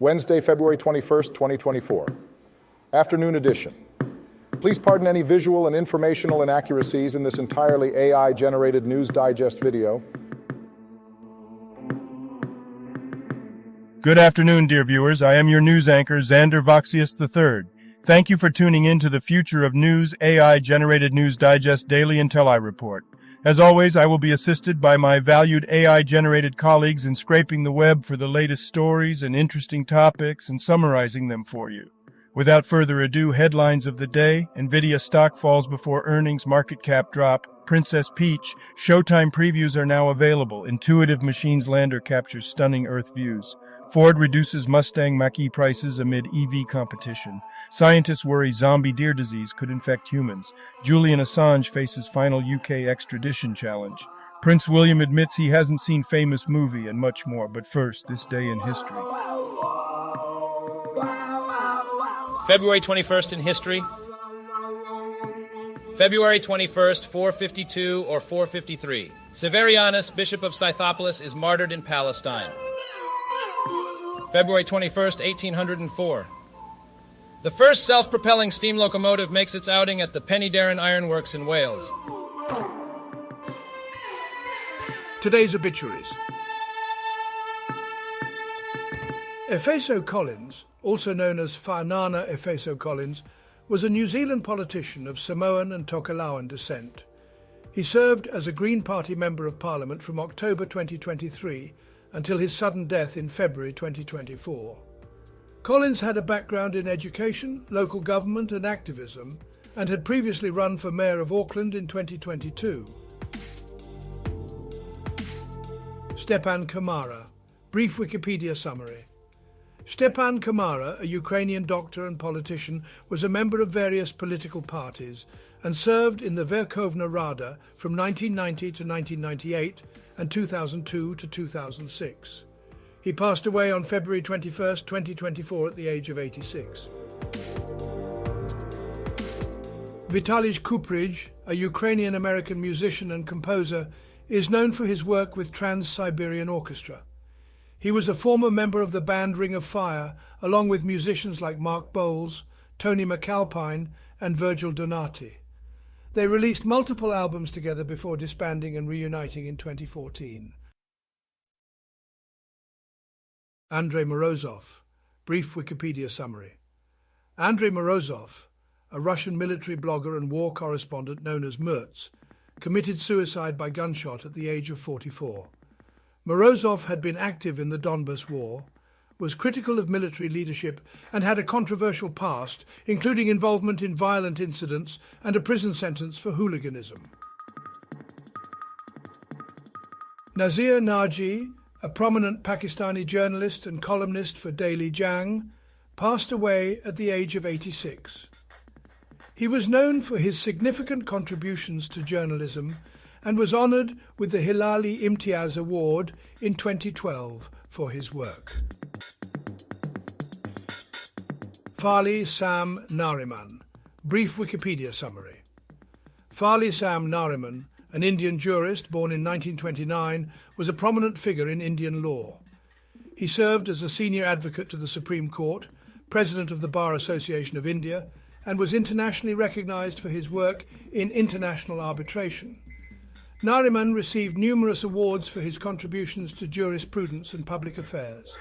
Wednesday, February 21st, 2024. Afternoon edition. Please pardon any visual and informational inaccuracies in this entirely AI-generated News Digest video. Good afternoon, dear viewers. I am your news anchor, Xander Voxius III. Thank you for tuning in to the Future of News AI-generated News Digest Daily Intellireport. As always, I will be assisted by my valued AI-generated colleagues in scraping the web for the latest stories and interesting topics and summarizing them for you. Without further ado, headlines of the day: Nvidia stock falls before earnings, market cap drop, Princess Peach, Showtime previews are now available, Intuitive Machines lander captures stunning Earth views, Ford reduces Mustang Mach-E prices amid EV competition, scientists worry zombie deer disease could infect humans, Julian Assange faces final UK extradition challenge, Prince William admits he hasn't seen famous movie, and much more. But first, this day in history. February 21st in history. February 21st, 452 or 453. Severianus, Bishop of Scythopolis, is martyred in Palestine. February 21st, 1804. The first self-propelling steam locomotive makes its outing at the Penydarren Ironworks in Wales. Today's obituaries. Efeso Collins, also known as Whanana Efeso Collins, was a New Zealand politician of Samoan and Tokelauan descent. He served as a Green Party Member of Parliament from October 2023 until his sudden death in February 2024. Collins had a background in education, local government and activism, and had previously run for Mayor of Auckland in 2022. Stepan Kamara. Brief Wikipedia summary. Stepan Kamara, a Ukrainian doctor and politician, was a member of various political parties and served in the Verkhovna Rada from 1990 to 1998 and 2002 to 2006. He passed away on February 21, 2024 at the age of 86. Vitaly Kuprij, a Ukrainian-American musician and composer, is known for his work with Trans-Siberian Orchestra. He was a former member of the band Ring of Fire, along with musicians like Mark Bowles, Tony McAlpine, and Virgil Donati. They released multiple albums together before disbanding and reuniting in 2014. Andrei Morozov. Brief Wikipedia summary. Andrei Morozov, a Russian military blogger and war correspondent known as Mertz, committed suicide by gunshot at the age of 44. Morozov had been active in the Donbas War, was critical of military leadership, and had a controversial past, including involvement in violent incidents and a prison sentence for hooliganism. Nazir Naji, a prominent Pakistani journalist and columnist for Daily Jang, passed away at the age of 86. He was known for his significant contributions to journalism and was honoured with the Hilali Imtiaz Award in 2012 for his work. Fali Sam Nariman. Brief Wikipedia summary. Fali Sam Nariman, an Indian jurist born in 1929, was a prominent figure in Indian law. He served as a senior advocate to the Supreme Court, president of the Bar Association of India, and was internationally recognised for his work in international arbitration. Nariman received numerous awards for his contributions to jurisprudence and public affairs.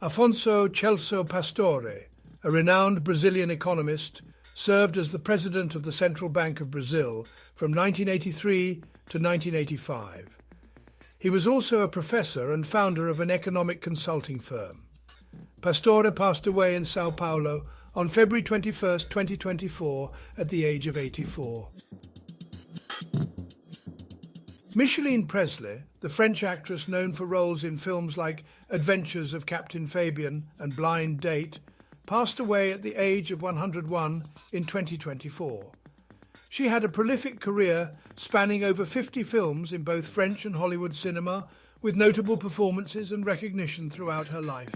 Afonso Celso Pastore, a renowned Brazilian economist, served as the president of the Central Bank of Brazil from 1983 to 1985. He was also a professor and founder of an economic consulting firm. Pastore passed away in Sao Paulo on February 21, 2024, at the age of 84. Micheline Presley, the French actress known for roles in films like Adventures of Captain Fabian and Blind Date, passed away at the age of 101 in 2024. She had a prolific career spanning over 50 films in both French and Hollywood cinema, with notable performances and recognition throughout her life.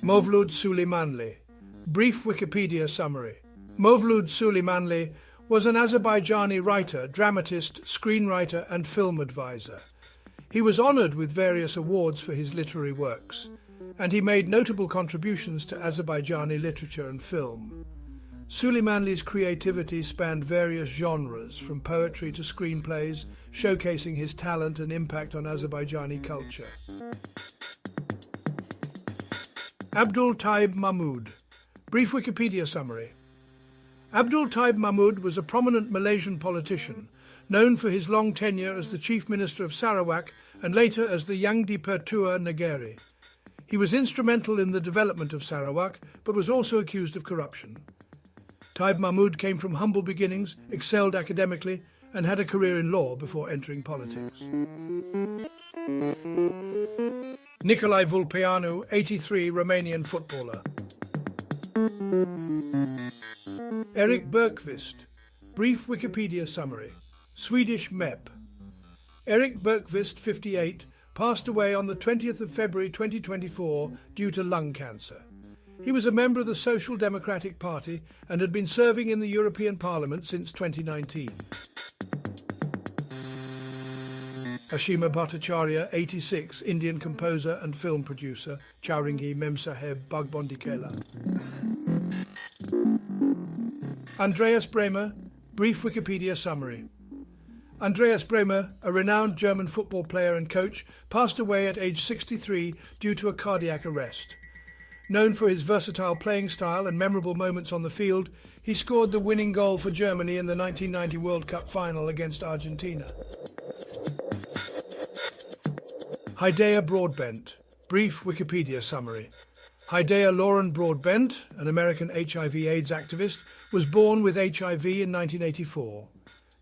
Mevlud Suleimanli. Brief Wikipedia summary. Mevlud Suleimanli was an Azerbaijani writer, dramatist, screenwriter and film advisor. He was honored with various awards for his literary works, and he made notable contributions to Azerbaijani literature and film. Suleimanli's creativity spanned various genres, from poetry to screenplays, showcasing his talent and impact on Azerbaijani culture. Abdul Taib Mahmud. Brief Wikipedia summary. Abdul Taib Mahmud was a prominent Malaysian politician, known for his long tenure as the Chief Minister of Sarawak and later as the Yang di-Pertua Negeri. He was instrumental in the development of Sarawak, but was also accused of corruption. Taib Mahmud came from humble beginnings, excelled academically, and had a career in law before entering politics. Nicolae Vulpeanu, 83, Romanian footballer. Erik Bergqvist. Brief Wikipedia summary. Swedish MEP. Erik Bergqvist, 58, passed away on the 20th of February 2024 due to lung cancer. He was a member of the Social Democratic Party and had been serving in the European Parliament since 2019. Ashima Bhattacharya, 86, Indian composer and film producer, Chowringhee Memsaheb Bagbondikela. Andreas Bremer, brief Wikipedia summary. Andreas Bremer, a renowned German football player and coach, passed away at age 63 due to a cardiac arrest. Known for his versatile playing style and memorable moments on the field, he scored the winning goal for Germany in the 1990 World Cup final against Argentina. Hidea Broadbent, brief Wikipedia summary. Hidea Lauren Broadbent, an American HIV/AIDS activist, was born with HIV in 1984.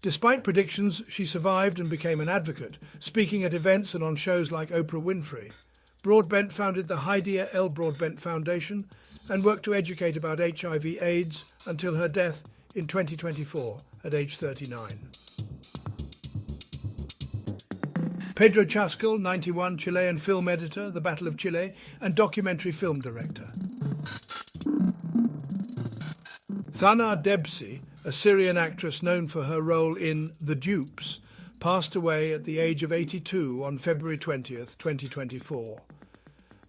Despite predictions, she survived and became an advocate, speaking at events and on shows like Oprah Winfrey. Broadbent founded the Hidea L. Broadbent Foundation and worked to educate about HIV/AIDS until her death in 2024 at age 39. Pedro Chascal, 91, Chilean film editor, The Battle of Chile, and documentary film director. Thana Debsi, a Syrian actress known for her role in The Dupes, passed away at the age of 82 on February 20th, 2024.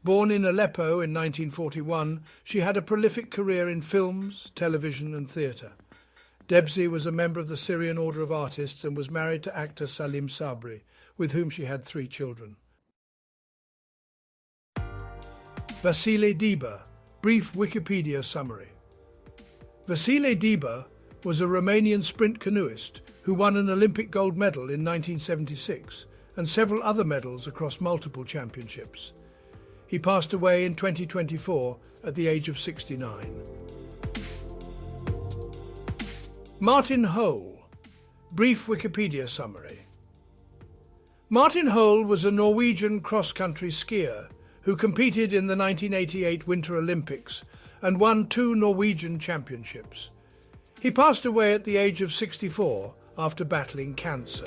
Born in Aleppo in 1941, she had a prolific career in films, television and theatre. Debsi was a member of the Syrian Order of Artists and was married to actor Salim Sabri, with whom she had 3 children. Vasile Diba, brief Wikipedia summary. Vasile Diba was a Romanian sprint canoeist who won an Olympic gold medal in 1976 and several other medals across multiple championships. He passed away in 2024 at the age of 69. Martin Hole, brief Wikipedia summary. Martin Hole was a Norwegian cross-country skier who competed in the 1988 Winter Olympics and won 2 Norwegian championships. He passed away at the age of 64 after battling cancer.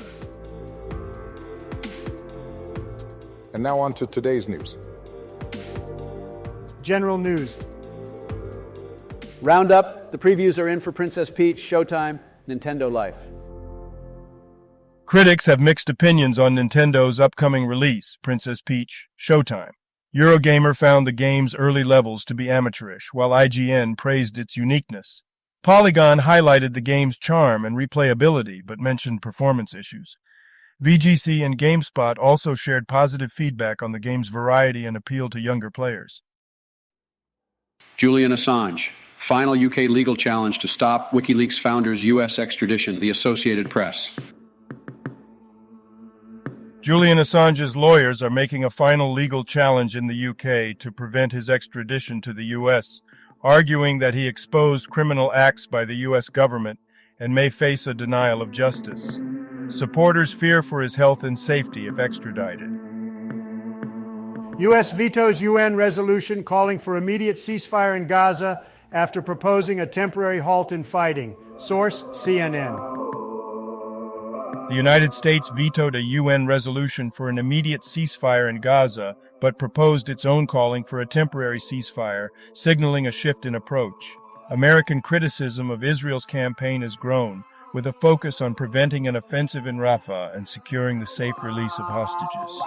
And now on to today's news. General news. Roundup, the previews are in for Princess Peach, Showtime, Nintendo Life. Critics have mixed opinions on Nintendo's upcoming release, Princess Peach, Showtime. Eurogamer found the game's early levels to be amateurish, while IGN praised its uniqueness. Polygon highlighted the game's charm and replayability, but mentioned performance issues. VGC and GameSpot also shared positive feedback on the game's variety and appeal to younger players. Julian Assange, final UK legal challenge to stop WikiLeaks founder's US extradition, the Associated Press. Julian Assange's lawyers are making a final legal challenge in the UK to prevent his extradition to the US, arguing that he exposed criminal acts by the US government and may face a denial of justice. Supporters fear for his health and safety if extradited. U.S. vetoes UN resolution calling for immediate ceasefire in Gaza after proposing a temporary halt in fighting. Source, CNN. The United States vetoed a UN resolution for an immediate ceasefire in Gaza, but proposed its own calling for a temporary ceasefire, signaling a shift in approach. American criticism of Israel's campaign has grown, with a focus on preventing an offensive in Rafah and securing the safe release of hostages.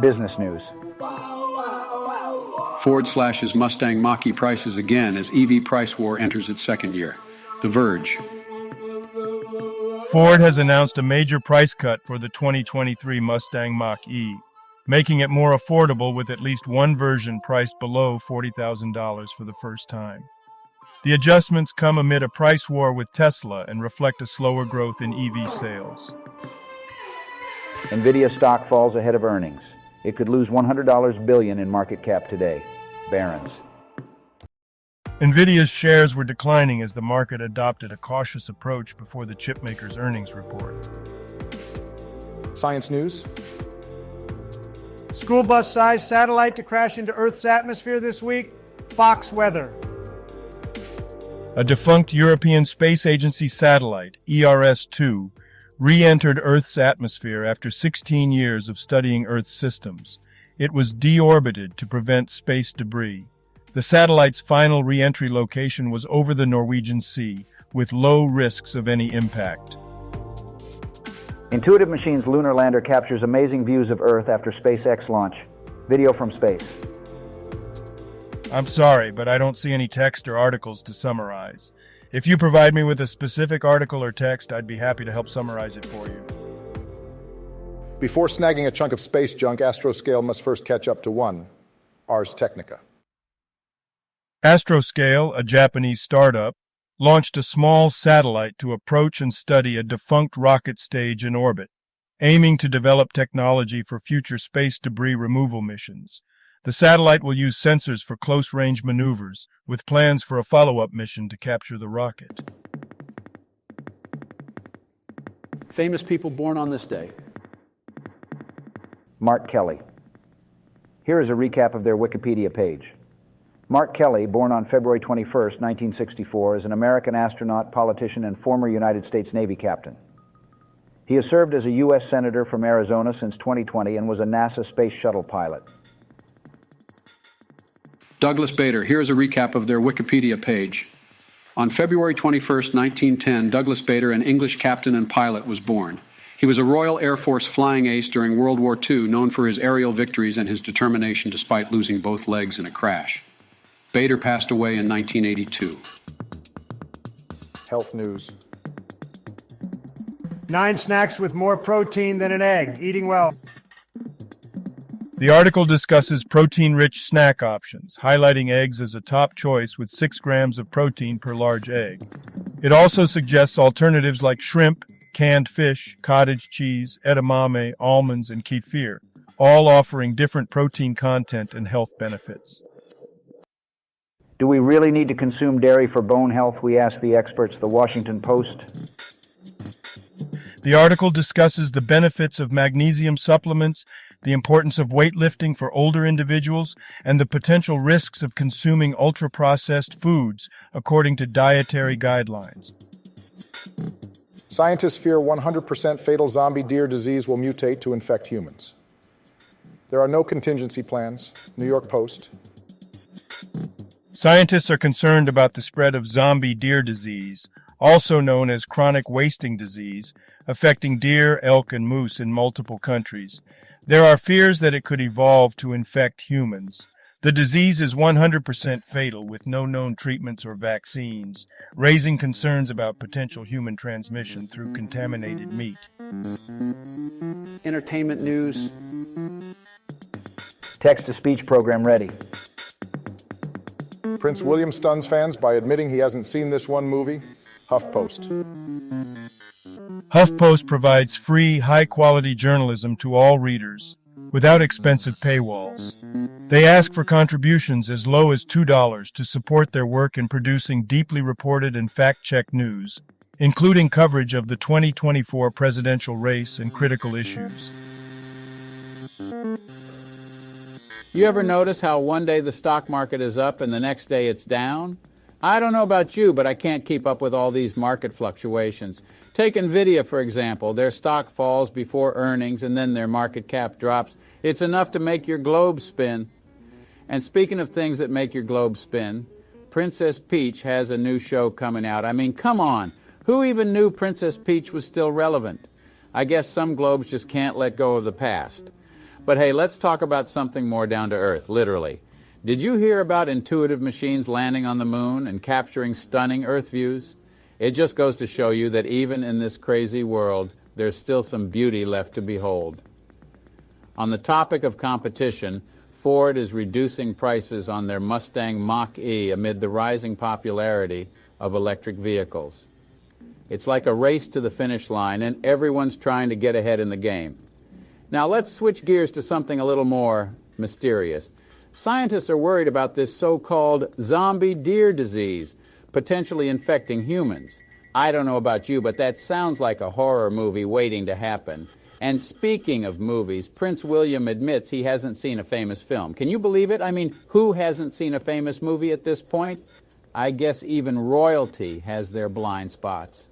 Business news. Ford slashes Mustang Mach-E prices again as EV price war enters its second year. The Verge. Ford has announced a major price cut for the 2023 Mustang Mach-E, making it more affordable with at least one version priced below $40,000 for the first time. The adjustments come amid a price war with Tesla and reflect a slower growth in EV sales. NVIDIA stock falls ahead of earnings. It could lose $100 billion in market cap today. Barron's. NVIDIA's shares were declining as the market adopted a cautious approach before the chipmaker's earnings report. Science news. School bus-sized satellite to crash into Earth's atmosphere this week. Fox weather. A defunct European Space Agency satellite, ERS-2, re-entered Earth's atmosphere after 16 years of studying Earth's systems. It was deorbited to prevent space debris. The satellite's final re-entry location was over the Norwegian Sea, with low risks of any impact. Intuitive Machines lunar lander captures amazing views of Earth after SpaceX launch. Video from space. I'm sorry, but I don't see any text or articles to summarize. If you provide me with a specific article or text, I'd be happy to help summarize it for you. Before snagging a chunk of space junk, Astroscale must first catch up to one, Ars Technica. Astroscale, a Japanese startup, launched a small satellite to approach and study a defunct rocket stage in orbit, aiming to develop technology for future space debris removal missions. The satellite will use sensors for close-range maneuvers, with plans for a follow-up mission to capture the rocket. Famous people born on this day. Mark Kelly. Here is a recap of their Wikipedia page. Mark Kelly, born on February 21, 1964, is an American astronaut, politician, and former United States Navy captain. He has served as a U.S. Senator from Arizona since 2020 and was a NASA Space Shuttle pilot. Douglas Bader. Here is a recap of their Wikipedia page. On February 21, 1910, Douglas Bader, an English captain and pilot, was born. He was a Royal Air Force flying ace during World War II, known for his aerial victories and his determination despite losing both legs in a crash. Bader passed away in 1982. Health news. 9 snacks with more protein than an egg. Eating well. The article discusses protein-rich snack options, highlighting eggs as a top choice with 6 grams of protein per large egg. It also suggests alternatives like shrimp, canned fish, cottage cheese, edamame, almonds, and kefir, all offering different protein content and health benefits. Do we really need to consume dairy for bone health? We ask the experts. The Washington Post. The article discusses the benefits of magnesium supplements, the importance of weightlifting for older individuals, and the potential risks of consuming ultra-processed foods, according to dietary guidelines. Scientists fear 100% fatal zombie deer disease will mutate to infect humans. There are no contingency plans. New York Post. Scientists are concerned about the spread of zombie deer disease, also known as chronic wasting disease, affecting deer, elk, and moose in multiple countries. There are fears that it could evolve to infect humans. The disease is 100% fatal with no known treatments or vaccines, raising concerns about potential human transmission through contaminated meat. Entertainment news. Text-to-speech program ready. Prince William stuns fans by admitting he hasn't seen this one movie. HuffPost. HuffPost provides free, high-quality journalism to all readers, without expensive paywalls. They ask for contributions as low as $2 to support their work in producing deeply reported and fact-checked news, including coverage of the 2024 presidential race and critical issues. You ever notice how one day the stock market is up and the next day it's down? I don't know about you, but I can't keep up with all these market fluctuations. Take NVIDIA, for example. Their stock falls before earnings and then their market cap drops. It's enough to make your globe spin. And speaking of things that make your globe spin, Princess Peach has a new show coming out. I mean, come on. Who even knew Princess Peach was still relevant? I guess some globes just can't let go of the past. But hey, let's talk about something more down to earth, literally. Did you hear about intuitive machines landing on the moon and capturing stunning Earth views? It just goes to show you that even in this crazy world, there's still some beauty left to behold. On the topic of competition, Ford is reducing prices on their Mustang Mach-E amid the rising popularity of electric vehicles. It's like a race to the finish line, and everyone's trying to get ahead in the game. Now let's switch gears to something a little more mysterious. Scientists are worried about this so-called zombie deer disease, potentially infecting humans. I don't know about you, but that sounds like a horror movie waiting to happen. And speaking of movies, Prince William admits he hasn't seen a famous film. Can you believe it? I mean, who hasn't seen a famous movie at this point? I guess even royalty has their blind spots.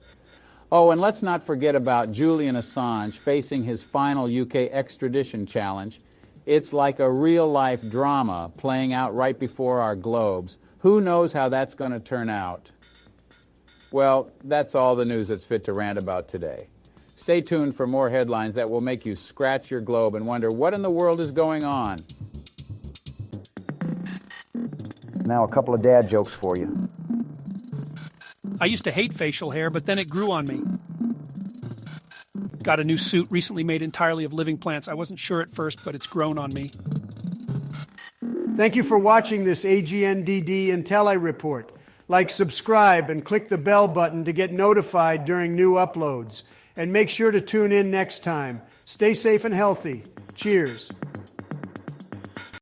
Oh, and let's not forget about Julian Assange facing his final UK extradition challenge. It's like a real-life drama playing out right before our globes. Who knows how that's going to turn out? Well, that's all the news that's fit to rant about today. Stay tuned for more headlines that will make you scratch your globe and wonder what in the world is going on. Now a couple of dad jokes for you. I used to hate facial hair, but then it grew on me. Got a new suit recently made entirely of living plants. I wasn't sure at first, but it's grown on me. Thank you for watching this AGNDD Intellireport. Like, subscribe, and click the bell button to get notified during new uploads. And make sure to tune in next time. Stay safe and healthy. Cheers.